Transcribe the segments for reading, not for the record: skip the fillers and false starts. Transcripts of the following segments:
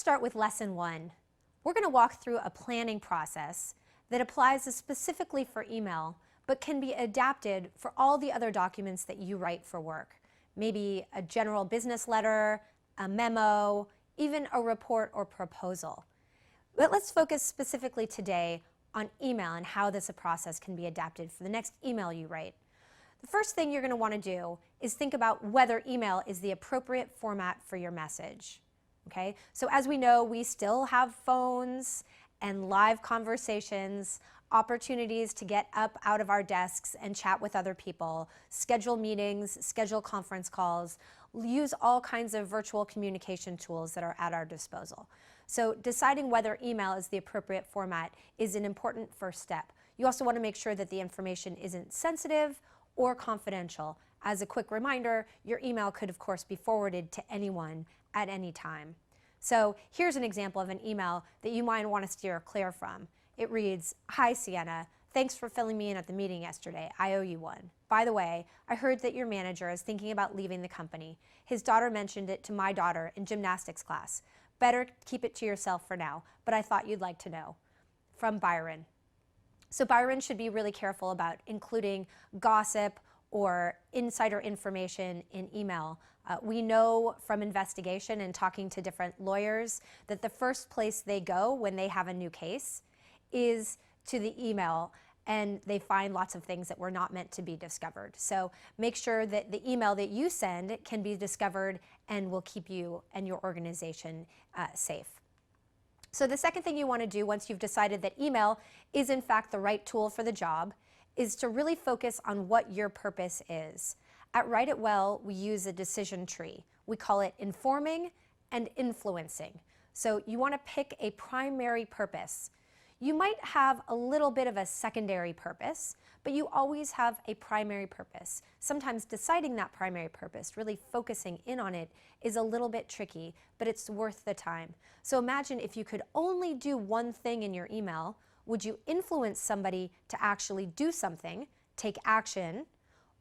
start with lesson 1. We're going to walk through a planning process that applies specifically for email, but can be adapted for all the other documents that you write for work. Maybe a general business letter, a memo, even a report or proposal. But let's focus specifically today on email and how this process can be adapted for the next email you write. The first thing you're going to want to do is think about whether email is the appropriate format for your message. Okay? So as we know, we still have phones and live conversations, opportunities to get up out of our desks and chat with other people, schedule meetings, schedule conference calls, use all kinds of virtual communication tools that are at our disposal. So deciding whether email is the appropriate format is an important first step. You also want to make sure that the information isn't sensitive or confidential. As a quick reminder, your email could of course be forwarded to anyone at any time. So here's an example of an email that you might want to steer clear from. It reads, "Hi Sienna, thanks for filling me in at the meeting yesterday. I owe you one. By the way, I heard that your manager is thinking about leaving the company. His daughter mentioned it to my daughter in gymnastics class. Better keep it to yourself for now, but I thought you'd like to know." From Byron. So Byron should be really careful about including gossip or insider information in email. We know from investigation and talking to different lawyers that the first place they go when they have a new case is to the email, and they find lots of things that were not meant to be discovered. So make sure that the email that you send can be discovered and will keep you and your organization safe. So the second thing you want to do once you've decided that email is in fact the right tool for the job is to really focus on what your purpose is. At Write It Well, we use a decision tree. We call it informing and influencing. So you want to pick a primary purpose. You might have a little bit of a secondary purpose, but you always have a primary purpose. Sometimes deciding that primary purpose, really focusing in on it, is a little bit tricky, but it's worth the time. So imagine if you could only do one thing in your email. Would you influence somebody to actually do something, take action,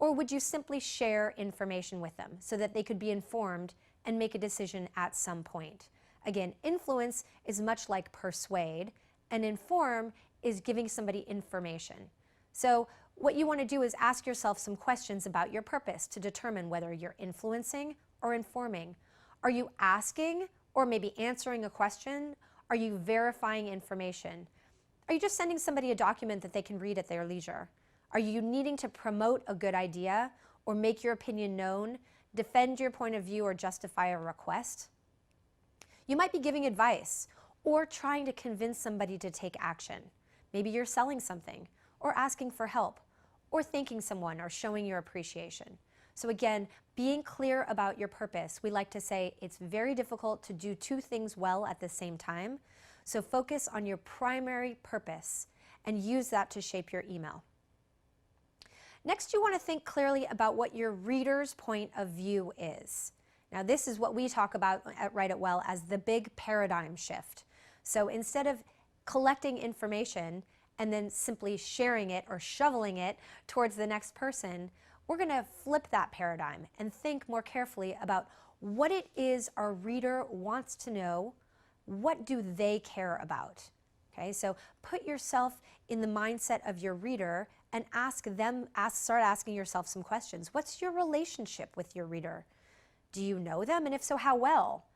or would you simply share information with them so that they could be informed and make a decision at some point? Again, influence is much like persuade, and inform is giving somebody information. So what you want to do is ask yourself some questions about your purpose to determine whether you're influencing or informing. Are you asking or maybe answering a question? Are you verifying information? Are you just sending somebody a document that they can read at their leisure? Are you needing to promote a good idea or make your opinion known, defend your point of view, or justify a request? You might be giving advice or trying to convince somebody to take action. Maybe you're selling something or asking for help or thanking someone or showing your appreciation. So again, being clear about your purpose. We like to say it's very difficult to do two things well at the same time. So focus on your primary purpose and use that to shape your email. Next, you want to think clearly about what your reader's point of view is. Now, this is what we talk about at Write It Well as the big paradigm shift. So instead of collecting information and then simply sharing it or shoveling it towards the next person, we're going to flip that paradigm and think more carefully about what it is our reader wants to know. What do they care about? Okay, so put yourself in the mindset of your reader and start asking yourself some questions. What's your relationship with your reader? Do you know them? And if so, how well?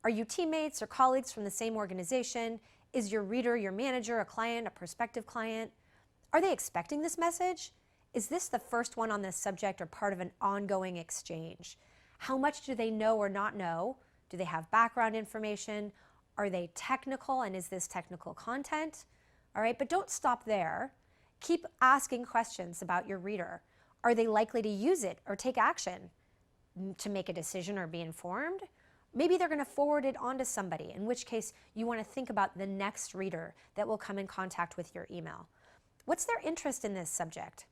Are you teammates or colleagues from the same organization? Is your reader your manager, a client, a prospective client? Are they expecting this message? Is this the first one on this subject or part of an ongoing exchange? How much do they know or not know? Do they have background information? Are they technical, and is this technical content? All right, but don't stop there. Keep asking questions about your reader. Are they likely to use it or take action to make a decision or be informed? Maybe they're going to forward it on to somebody, in which case you want to think about the next reader that will come in contact with your email. What's their interest in this subject?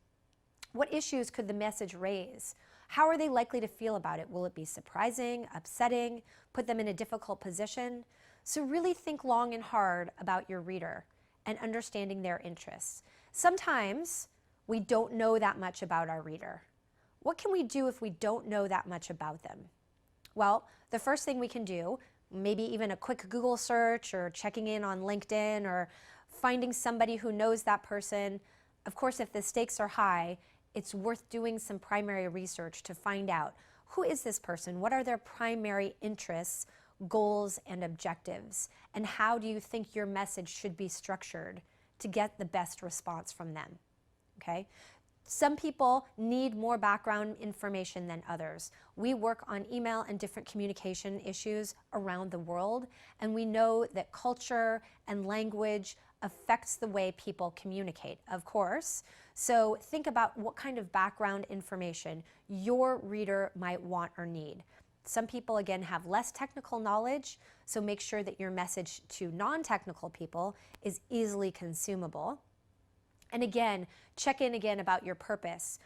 What issues could the message raise? How are they likely to feel about it? Will it be surprising, upsetting, put them in a difficult position? So really think long and hard about your reader and understanding their interests. Sometimes we don't know that much about our reader. What can we do if we don't know that much about them? Well, the first thing we can do, maybe even a quick Google search or checking in on LinkedIn or finding somebody who knows that person. Of course, if the stakes are high, it's worth doing some primary research to find out who is this person, what are their primary interests, goals, and objectives, and how do you think your message should be structured to get the best response from them, okay? Some people need more background information than others. We work on email and different communication issues around the world, and we know that culture and language affects the way people communicate, of course. So think about what kind of background information your reader might want or need. Some people, again, have less technical knowledge, so make sure that your message to non-technical people is easily consumable. And again, check in again about your purpose.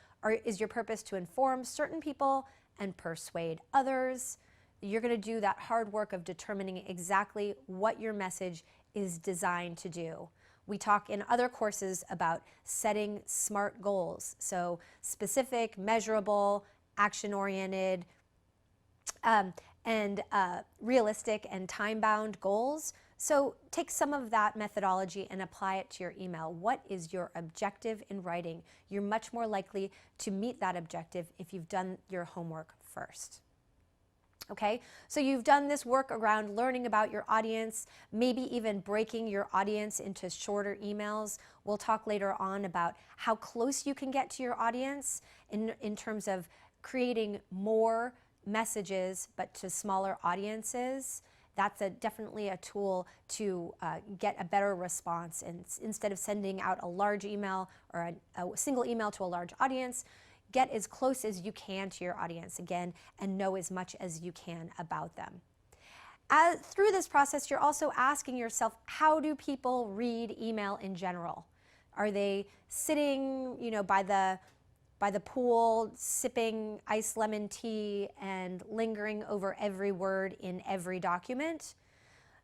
Is your purpose to inform certain people and persuade others? You're going to do that hard work of determining exactly what your message is designed to do. We talk in other courses about setting SMART goals. So specific, measurable, action-oriented, and realistic and time-bound goals. So take some of that methodology and apply it to your email. What is your objective in writing? You're much more likely to meet that objective if you've done your homework first. Okay, so you've done this work around learning about your audience, maybe even breaking your audience into shorter emails. We'll talk later on about how close you can get to your audience in terms of creating more messages but to smaller audiences. That's definitely a tool to get a better response. And instead of sending out a large email or a single email to a large audience, get as close as you can to your audience again and know as much as you can about them. Through this process, you're also asking yourself, how do people read email in general? Are they sitting, by the pool, sipping iced lemon tea and lingering over every word in every document?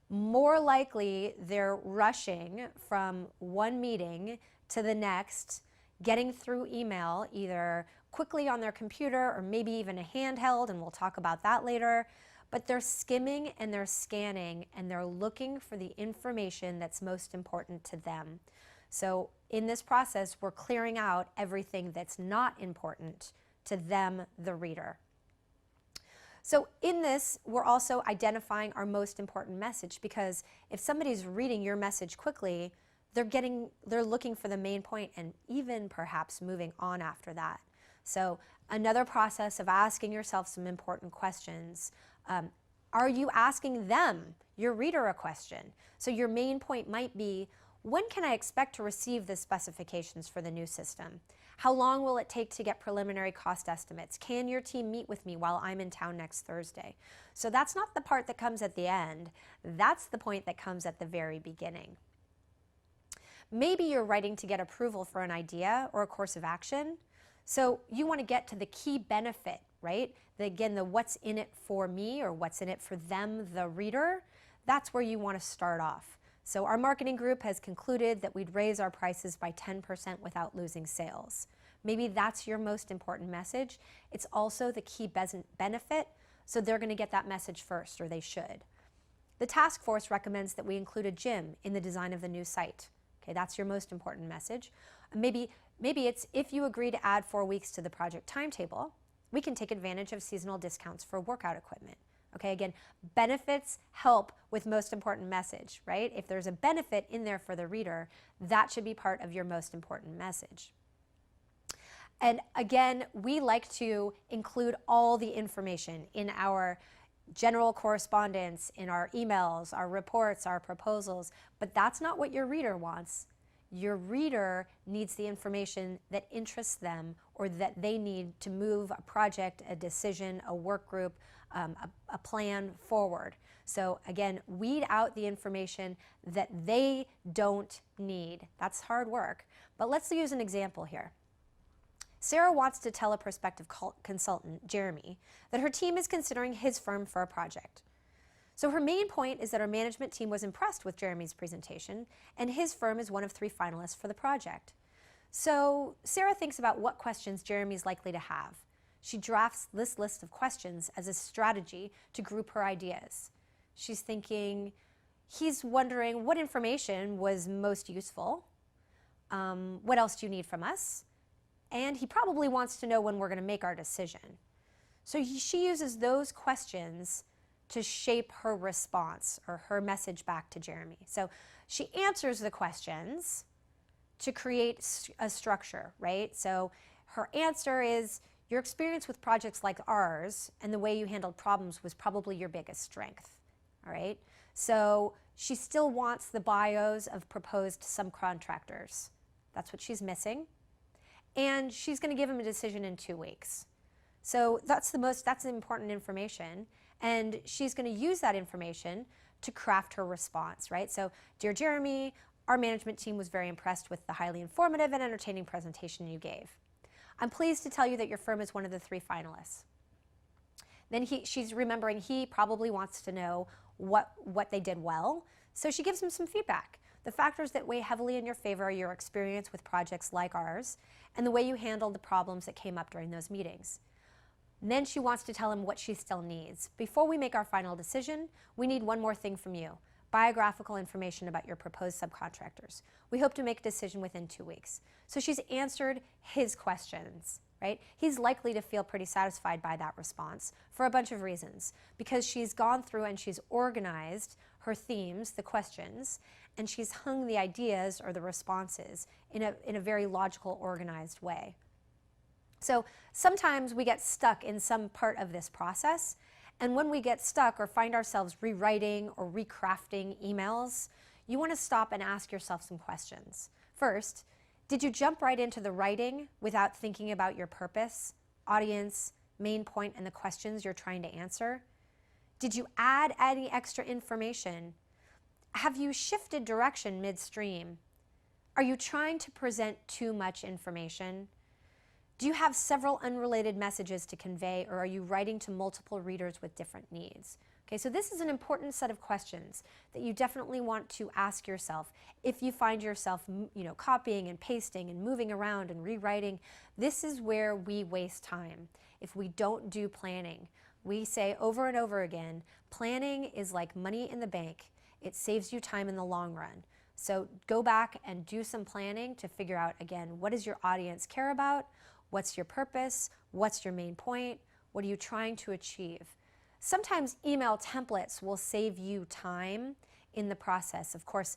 More likely, they're rushing from one meeting to the next, getting through email either quickly on their computer or maybe even a handheld, and we'll talk about that later. But they're skimming and they're scanning and they're looking for the information that's most important to them. So in this process, we're clearing out everything that's not important to them, the reader. So in this, we're also identifying our most important message, because if somebody's reading your message quickly, they're looking for the main point and even perhaps moving on after that. So another process of asking yourself some important questions. Are you asking them, your reader, a question? So your main point might be, when can I expect to receive the specifications for the new system? How long will it take to get preliminary cost estimates? Can your team meet with me while I'm in town next Thursday? So that's not the part that comes at the end. That's the point that comes at the very beginning. Maybe you're writing to get approval for an idea or a course of action. So you want to get to the key benefit, right? Again, the what's in it for me or what's in it for them, the reader. That's where you want to start off. So our marketing group has concluded that we'd raise our prices by 10% without losing sales. Maybe that's your most important message. It's also the key benefit, so they're going to get that message first, or they should. The task force recommends that we include a gym in the design of the new site. Okay, that's your most important message. Maybe it's, if you agree to add 4 weeks to the project timetable, we can take advantage of seasonal discounts for workout equipment. Okay, again, benefits help with most important message, right? If there's a benefit in there for the reader, that should be part of your most important message. And again, we like to include all the information in our general correspondence, in our emails, our reports, our proposals, but that's not what your reader wants. Your reader needs the information that interests them or that they need to move a project, a decision, a work group, a plan forward. So again, weed out the information that they don't need. That's hard work. But let's use an example here. Sarah wants to tell a prospective consultant, Jeremy, that her team is considering his firm for a project. So her main point is that our management team was impressed with Jeremy's presentation, and his firm is one of 3 finalists for the project. So Sarah thinks about what questions Jeremy's likely to have. She drafts this list of questions as a strategy to group her ideas. She's thinking, he's wondering what information was most useful. What else do you need from us? And he probably wants to know when we're going to make our decision. So she uses those questions to shape her response or her message back to Jeremy. So she answers the questions to create a structure, right? So her answer is, your experience with projects like ours and the way you handled problems was probably your biggest strength, all right? So she still wants the bios of proposed subcontractors. That's what she's missing. And she's going to give him a decision in 2 weeks. So that's the important information. And she's going to use that information to craft her response, right? So, dear Jeremy, our management team was very impressed with the highly informative and entertaining presentation you gave. I'm pleased to tell you that your firm is one of the 3 finalists. Then she's remembering he probably wants to know what they did well. So she gives him some feedback. The factors that weigh heavily in your favor are your experience with projects like ours and the way you handled the problems that came up during those meetings. And then she wants to tell him what she still needs. Before we make our final decision, we need one more thing from you: biographical information about your proposed subcontractors. We hope to make a decision within 2 weeks. So she's answered his questions, right? He's likely to feel pretty satisfied by that response for a bunch of reasons, because she's gone through and she's organized her themes, the questions, and she's hung the ideas or the responses in a very logical, organized way. So sometimes we get stuck in some part of this process, and when we get stuck or find ourselves rewriting or recrafting emails, you want to stop and ask yourself some questions. First, did you jump right into the writing without thinking about your purpose, audience, main point, and the questions you're trying to answer? Did you add any extra information? Have you shifted direction midstream? Are you trying to present too much information? Do you have several unrelated messages to convey, or are you writing to multiple readers with different needs? Okay, so this is an important set of questions that you definitely want to ask yourself. If you find yourself, copying and pasting and moving around and rewriting, this is where we waste time. If we don't do planning, we say over and over again, planning is like money in the bank. It saves you time in the long run. So go back and do some planning to figure out, again, what does your audience care about? What's your purpose? What's your main point? What are you trying to achieve? Sometimes email templates will save you time in the process. Of course,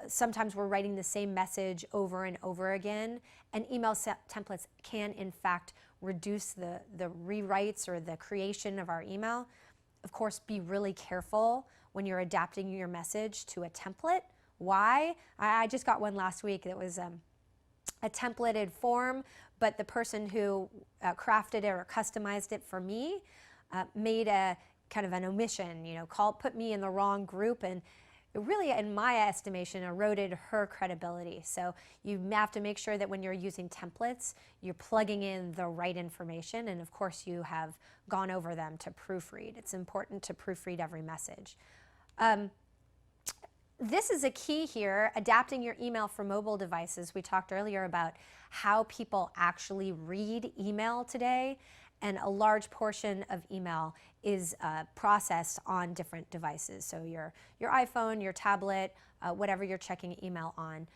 sometimes we're writing the same message over and over again, and email templates can, in fact, reduce the rewrites or the creation of our email. Of course, be really careful when you're adapting your message to a template. Why? I just got one last week that was a templated form, but the person who crafted it or customized it for me made a kind of an omission, put me in the wrong group, and it really, in my estimation, eroded her credibility. So you have to make sure that when you're using templates, you're plugging in the right information, and of course you have gone over them to proofread. It's important to proofread every message. This is a key here, adapting your email for mobile devices. We talked earlier about how people actually read email today, and a large portion of email is processed on different devices. So your iPhone, your tablet, whatever you're checking email on.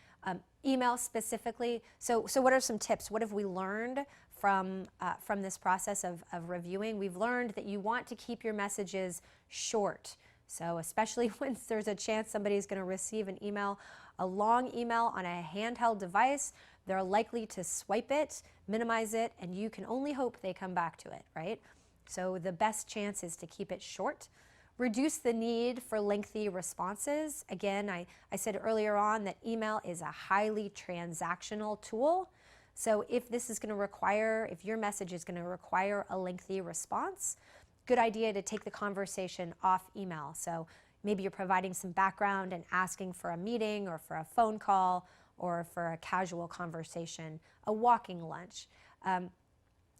Email specifically, so what are some tips? What have we learned from this process of reviewing? We've learned that you want to keep your messages short. So especially when there's a chance somebody's going to receive an email, a long email on a handheld device, they're likely to swipe it, minimize it, and you can only hope they come back to it, right? So the best chance is to keep it short. Reduce the need for lengthy responses. Again, I said earlier on that email is a highly transactional tool. So if your message is going to require a lengthy response, good idea to take the conversation off email. So maybe you're providing some background and asking for a meeting or for a phone call or for a casual conversation, a walking lunch.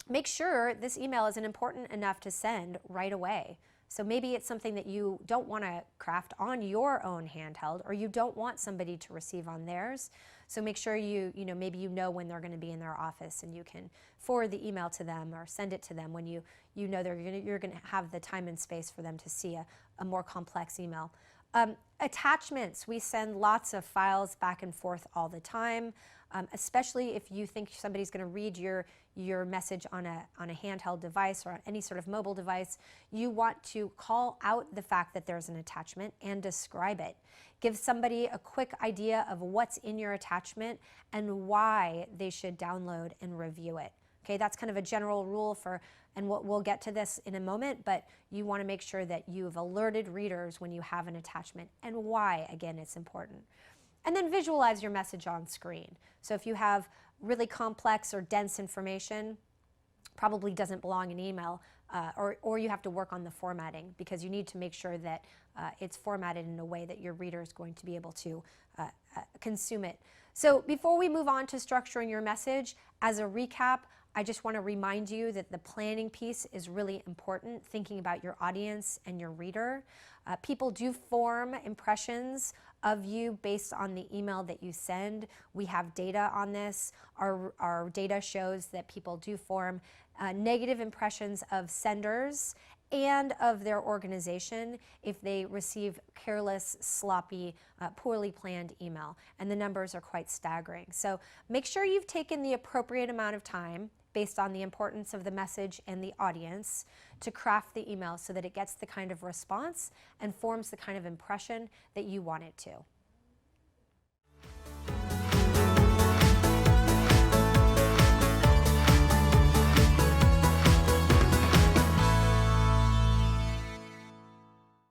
Make sure this email isn't important enough to send right away. So maybe it's something that you don't want to craft on your own handheld, or you don't want somebody to receive on theirs. So make sure maybe you know when they're going to be in their office, and you can forward the email to them or send it to them when you know you're going to have the time and space for them to see a more complex email. Attachments, we send lots of files back and forth all the time, especially if you think somebody's going to read your message on a handheld device or on any sort of mobile device. You want to call out the fact that there's an attachment and describe it. Give somebody a quick idea of what's in your attachment and why they should download and review it. Okay, that's kind of a general rule for, and we'll get to this in a moment, but you want to make sure that you've alerted readers when you have an attachment and why, again, it's important. And then visualize your message on screen. So if you have really complex or dense information, probably doesn't belong in email, or you have to work on the formatting because you need to make sure that it's formatted in a way that your reader is going to be able to consume it. So before we move on to structuring your message, as a recap, I just want to remind you that the planning piece is really important, thinking about your audience and your reader. People do form impressions of you based on the email that you send. We have data on this. Our data shows that people do form negative impressions of senders and of their organization if they receive careless, sloppy, poorly planned email. And the numbers are quite staggering. So make sure you've taken the appropriate amount of time based on the importance of the message and the audience to craft the email so that it gets the kind of response and forms the kind of impression that you want it to.